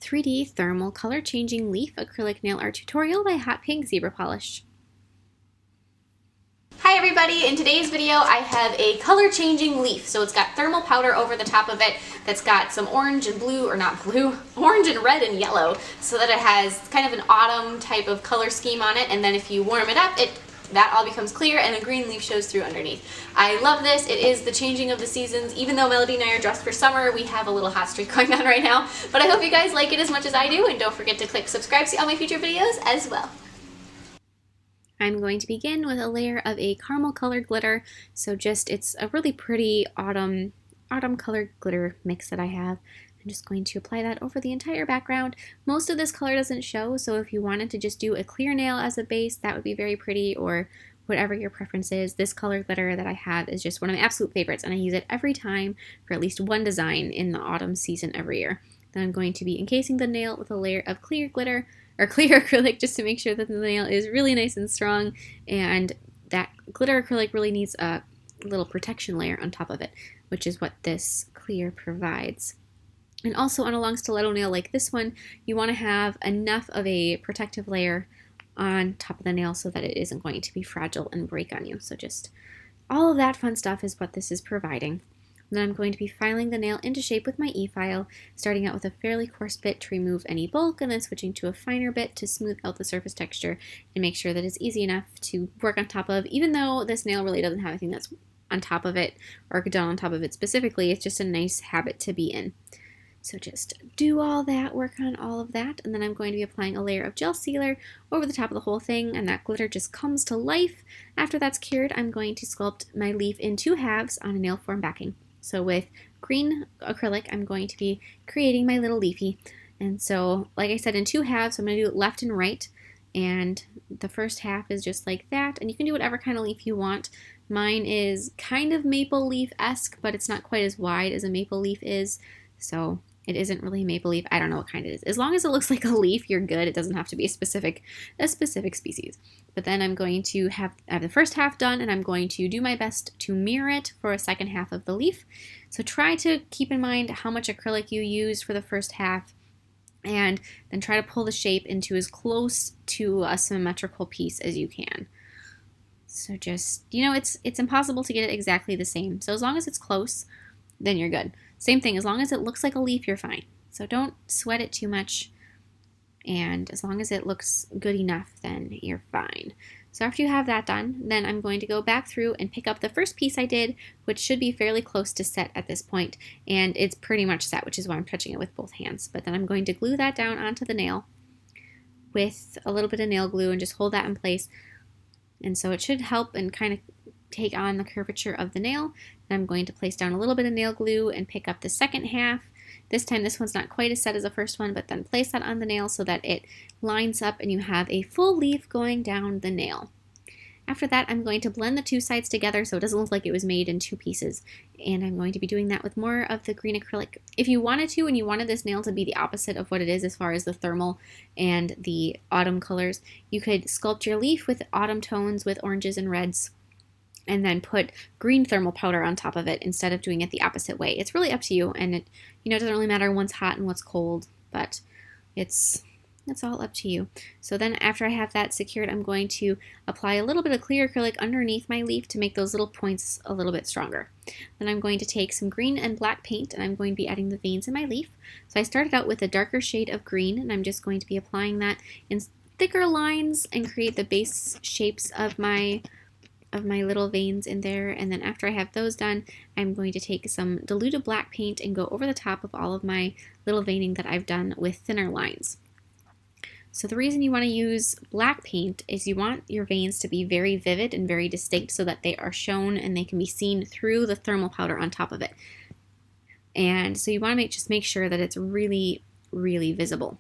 3D Thermal Color Changing Leaf Acrylic Nail Art Tutorial by Hotpinkzebrapolish. Hi everybody, in today's video I have a color changing leaf. So it's got thermal powder over the top of it that's got some orange and blue, or not blue, orange and red and yellow, so that it has kind of an autumn type of color scheme on it, and then if you warm it up, that all becomes clear and a green leaf shows through underneath. I love this. It is the changing of the seasons. Even though Melody and I are dressed for summer, we have a little hot streak going on right now. But I hope you guys like it as much as I do, and don't forget to click subscribe to see all my future videos as well. I'm going to begin with a layer of a caramel colored glitter. So it's a really pretty autumn colored glitter mix that I have. I'm just going to apply that over the entire background. Most of this color doesn't show, so if you wanted to just do a clear nail as a base, that would be very pretty, or whatever your preference is. This color glitter that I have is just one of my absolute favorites, and I use it every time for at least one design in the autumn season every year. Then I'm going to be encasing the nail with a layer of clear glitter, or clear acrylic, just to make sure that the nail is really nice and strong, and that glitter acrylic really needs a little protection layer on top of it, which is what this clear provides. And also on a long stiletto nail like this one, you want to have enough of a protective layer on top of the nail so that it isn't going to be fragile and break on you. So just all of that fun stuff is what this is providing. And then I'm going to be filing the nail into shape with my e-file, starting out with a fairly coarse bit to remove any bulk, and then switching to a finer bit to smooth out the surface texture and make sure that it's easy enough to work on top of, even though this nail really doesn't have anything that's on top of it or done on top of it specifically. It's just a nice habit to be in. So just do all that, work on all of that, and then I'm going to be applying a layer of gel sealer over the top of the whole thing, and that glitter just comes to life. After that's cured, I'm going to sculpt my leaf in 2 halves on a nail form backing. So with green acrylic, I'm going to be creating my little leafy. And so, like I said, in 2 halves, I'm going to do it left and right, and the first half is just like that, and you can do whatever kind of leaf you want. Mine is kind of maple leaf-esque, but it's not quite as wide as a maple leaf is, so it isn't really a maple leaf. I don't know what kind it is. As long as it looks like a leaf, you're good. It doesn't have to be a specific species. But then I'm going to have the first half done, and I'm going to do my best to mirror it for a second half of the leaf. So try to keep in mind how much acrylic you use for the first half, and then try to pull the shape into as close to a symmetrical piece as you can. So just, it's impossible to get it exactly the same. So as long as it's close, then you're good. Same thing, as long as it looks like a leaf, you're fine. So don't sweat it too much, and as long as it looks good enough, then you're fine. So after you have that done, then I'm going to go back through and pick up the first piece I did, which should be fairly close to set at this point, and it's pretty much set, which is why I'm touching it with both hands. But then I'm going to glue that down onto the nail with a little bit of nail glue and just hold that in place. And so it should help and kind of take on the curvature of the nail. Then I'm going to place down a little bit of nail glue and pick up the second half. This time this one's not quite as set as the first one, but then place that on the nail so that it lines up and you have a full leaf going down the nail. After that, I'm going to blend the 2 sides together so it doesn't look like it was made in 2 pieces. And I'm going to be doing that with more of the green acrylic. If you wanted to, and you wanted this nail to be the opposite of what it is as far as the thermal and the autumn colors, you could sculpt your leaf with autumn tones with oranges and reds, and then put green thermal powder on top of it instead of doing it the opposite way. It's really up to you, and it doesn't really matter what's hot and what's cold, but it's all up to you. So then after I have that secured, I'm going to apply a little bit of clear acrylic underneath my leaf to make those little points a little bit stronger. Then I'm going to take some green and black paint, and I'm going to be adding the veins in my leaf. So I started out with a darker shade of green, and I'm just going to be applying that in thicker lines and create the base shapes of my little veins in there. And then after I have those done, I'm going to take some diluted black paint and go over the top of all of my little veining that I've done with thinner lines. So the reason you want to use black paint is you want your veins to be very vivid and very distinct so that they are shown and they can be seen through the thermal powder on top of it. And so you want to just make sure that it's really, really visible.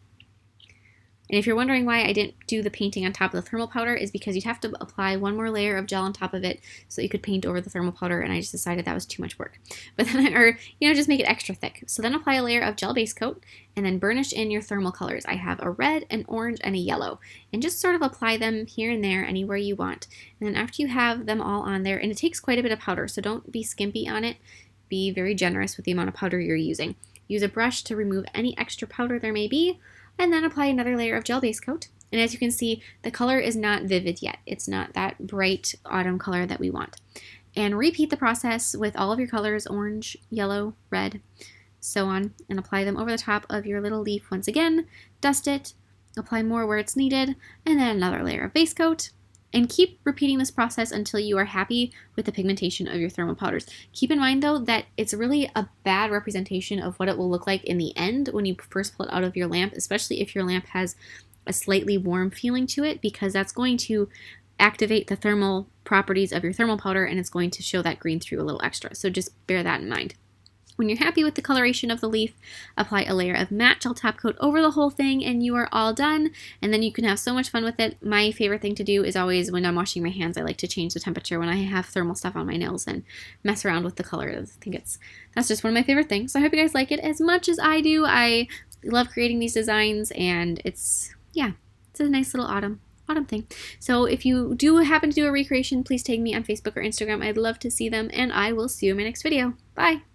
And if you're wondering why I didn't do the painting on top of the thermal powder, is because you'd have to apply one more layer of gel on top of it so that you could paint over the thermal powder, and I just decided that was too much work. But then, just make it extra thick. So then apply a layer of gel base coat and then burnish in your thermal colors. I have a red, an orange, and a yellow, and just sort of apply them here and there anywhere you want. And then after you have them all on there, and it takes quite a bit of powder, so don't be skimpy on it, be very generous with the amount of powder you're using. Use a brush to remove any extra powder there may be, and then apply another layer of gel base coat. And as you can see, the color is not vivid yet. It's not that bright autumn color that we want. And repeat the process with all of your colors, orange, yellow, red, so on, and apply them over the top of your little leaf once again. Dust it, apply more where it's needed, and then another layer of base coat. And keep repeating this process until you are happy with the pigmentation of your thermal powders. Keep in mind though that it's really a bad representation of what it will look like in the end when you first pull it out of your lamp, especially if your lamp has a slightly warm feeling to it, because that's going to activate the thermal properties of your thermal powder and it's going to show that green through a little extra. So just bear that in mind. When you're happy with the coloration of the leaf, apply a layer of matte gel top coat over the whole thing and you are all done. And then you can have so much fun with it. My favorite thing to do is always when I'm washing my hands, I like to change the temperature when I have thermal stuff on my nails and mess around with the color. I think that's just one of my favorite things. So I hope you guys like it as much as I do. I love creating these designs and it's a nice little autumn thing. So if you do happen to do a recreation, please tag me on Facebook or Instagram. I'd love to see them and I will see you in my next video. Bye!